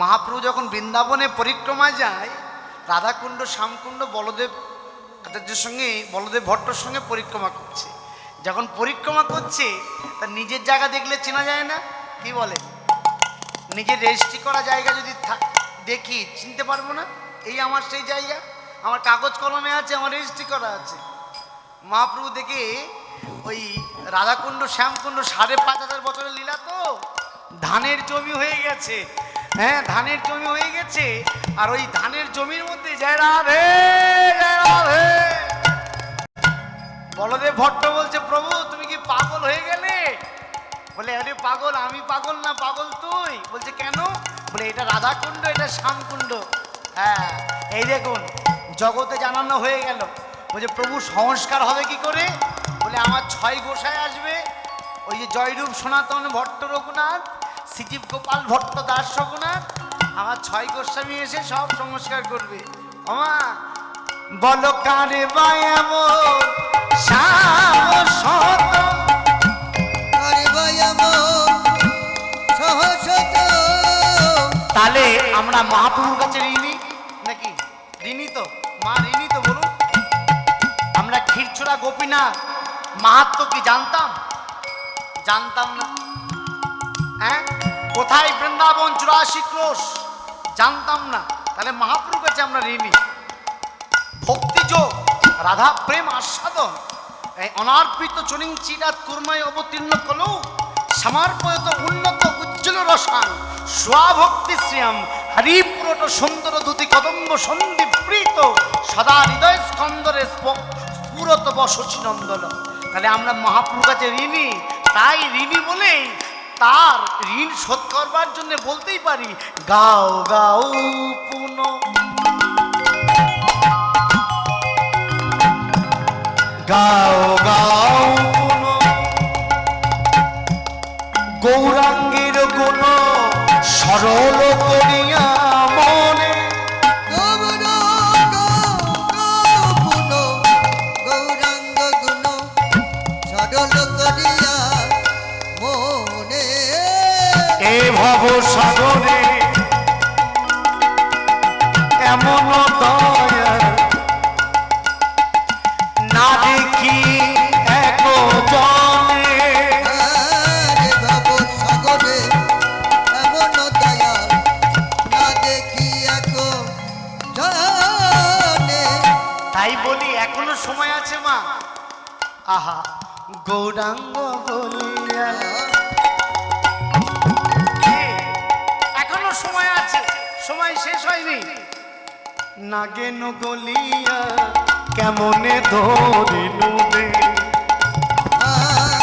মহাপ্রভু যখন বৃন্দাবনে পরিক্রমায় যায়, রাধাকুণ্ড শ্যামকুণ্ড বলদেব আচার্যের সঙ্গে বলদেব ভট্টর সঙ্গে পরিক্রমা করছে। যখন পরিক্রমা করছে তার নিজের জায়গা দেখলে চেনা যায় না? কি বলে, নিজের রেজিস্ট্রি করা জায়গা যদি দেখি চিনতে পারবো না? এই আমার সেই জায়গা, আমার কাগজ কলমে আছে, আমার রেজিস্ট্রি করা আছে। মহাপ্রভু দেখে ওই রাধাকুণ্ড শ্যামকুণ্ড ৫,৫০০ বছরের লীলা তো ধানের জমি হয়ে গেছে। হ্যাঁ, ধানের জমি হয়ে গেছে। আর ওই ধানের জমির মধ্যে জয় রাধে জয় রাধে। বলদেব ভট্ট বলছে, প্রভু তুমি কি পাগল হয়ে গেলে? বলে, আরে পাগল আমি পাগল না, পাগল তুই। বলছে কেন? বলে এটা রাধাকুণ্ড, এটা শ্যামকুণ্ড। হ্যাঁ, এই দেখুন জগতে জানানো হয়ে গেল। বলছে প্রভু সংস্কার হবে কি করে? বলে আমার ৬ গোসাই আসবে, ওই যে জয়রূপ সনাতন ভট্ট রঘুনাথ, শ্রীজীব গোপাল ভট্ট দাস রঘুনাথ, আমার ৬ গোস্বামী এসে সব সংস্কার করবে। ওমা বলো কারে বায়াম শ্যাম সত। তাহলে আমরা মহাপ্রভুর কাছে ঋণী নাকি? ঋণী তো, মা ঋণী তো বলুন। আমরা ক্ষীরচোরা গোপীনাথ মাহাত্ম্য কি জানতাম? জানতাম না। হ্যাঁ, কোথায় বৃন্দাবন ৮৪ ক্রোশ জানতাম না। তাহলে মহাপ্রভুর কাছে আমরা ঋণী। ভক্তিযোগ রাধা প্রেম আস্বাদন এই অনার্পিত চরিং চিরাত কুর্মায় অবতীর্ণ কলৌ সমর্পয়ত উন্নত উজ্জ্বল রসান স্বভক্তি শ্রিয়াম হরিপুরট সুন্দর দুতি কদম্ব সন্দীপ প্রীত সদা হৃদয় স্কন্দরে স্ফুরত বসছি নন্দন। তাহলে আমরা মহাপ্রভুর কাছে ঋণী। তাই ঋণী বলেই তার ঋণ শোধ করবার জন্য বলতেই পারি, গাও গাও পুন গাও গাও পুন গৌরাঙ্গের গুণ সরল করিয়া মনে। গৌরাঙ্গ গুণ সরল করিয়া মনে। এ ভব সাগরে এমন দয়া না দেখি এক জনে। ভব সাগরে এমন দয়া না দেখি এক জনে। তাই বলি এখনো সময় আছে মা। আহা গৌরাঙ্গ বলিয়া এখনো সময় আছে, সময় শেষ হয়নি। নাগেন গলিয়া কেমনে ধরিনু দে।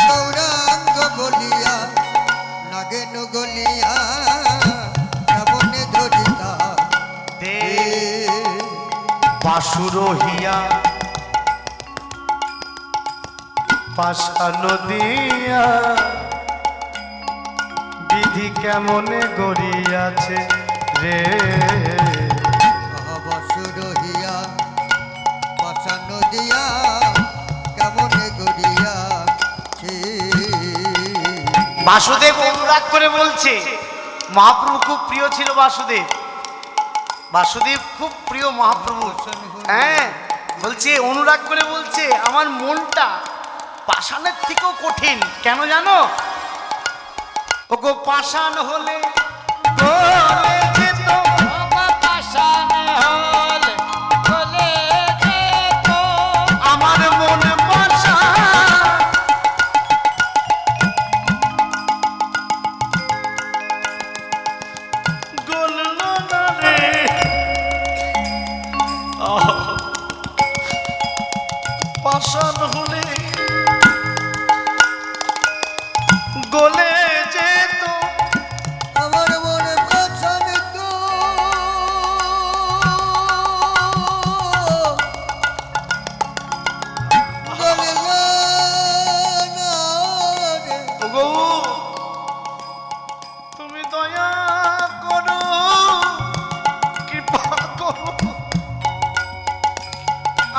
গৌরাঙ্গ বলিয়া নাগেন গলিয়া কেমনে ধরিতা দে বাসুর হিয়া পাশান দিয়া বিধি কেমনে গড়িয়াছে রে। বসুর হিয়া পাশান দিয়া কেমনে গড়িয়াছে। বাসুদেব অনুরাগ করে বলছে, মহাপ্রভু খুব প্রিয় ছিল বাসুদেব। বাসুদেব খুব প্রিয় মহাপ্রভু। হ্যাঁ, বলছে অনুরাগ করে বলছে আমার মনটা পাষাণের থেকেও কঠিন। কেন জানো? ওগো পাষাণ হলে গলে যেত, পাষাণ হলে গলে যেত, আমার মন পাষাণ গলল না রে। পাষাণ হলে গলে যেত, আমার মনে পছন্দ তো গলিল না রে। ওগো তুমি দয়া করো, কৃপা করো,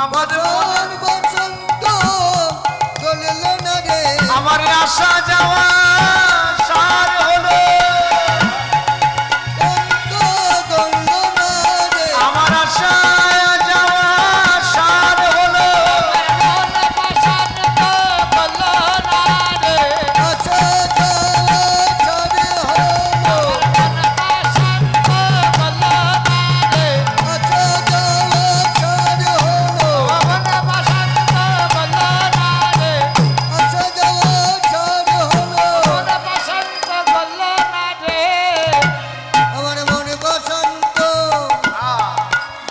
আমার বচন বসন্ত গলিল না রে। আমার আসা যাওয়া সার হলো, অন্ত গলিল না রে। আমার আসা যাওয়া সার হলো, মন পাষাণ তো গল না রে, আচ্ছা যাওয়া ছাড়ে হলো। মন পাষাণ তো গল না রে, আচ্ছা যাওয়া ছাড়ে হলো। মন পাষাণ তো গল না রে, আচ্ছা যাওয়া ছাড়ে হলো। মন পাষাণ তো গল না রে, আমার মনে বসন্ত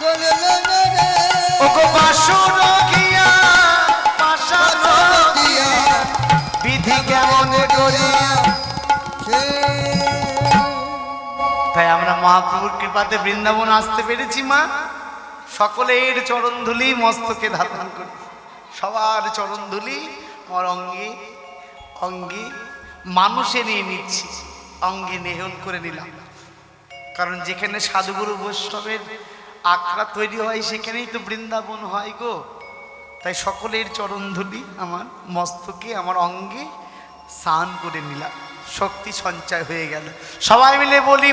গলিল না রে। ওগো বাসুর গিয়া পাষাণ দিয়া বিধি কেমন করিয়া। তাই আমরা মহাপ্রভুর কৃপাতে বৃন্দাবন আসতে পেরেছি মা। সকলের চরণধুলি মস্তকে ধারণ করি, সবার চরণধুলি আমার অঙ্গে অঙ্গে মানুষে নিয়ে নিচ্ছি, অঙ্গে নেহন করে নিলাম। কারণ যেখানে সাধুগুরু বৈষ্ণবের আখড়া তৈরি হয় সেখানেই তো বৃন্দাবন হয় গো। তাই সকলের চরণধুলি আমার মস্তকে আমার অঙ্গে স্নান করে নিলাম, শক্তি সঞ্চয় হয়ে গেল। সবাই মিলে বলি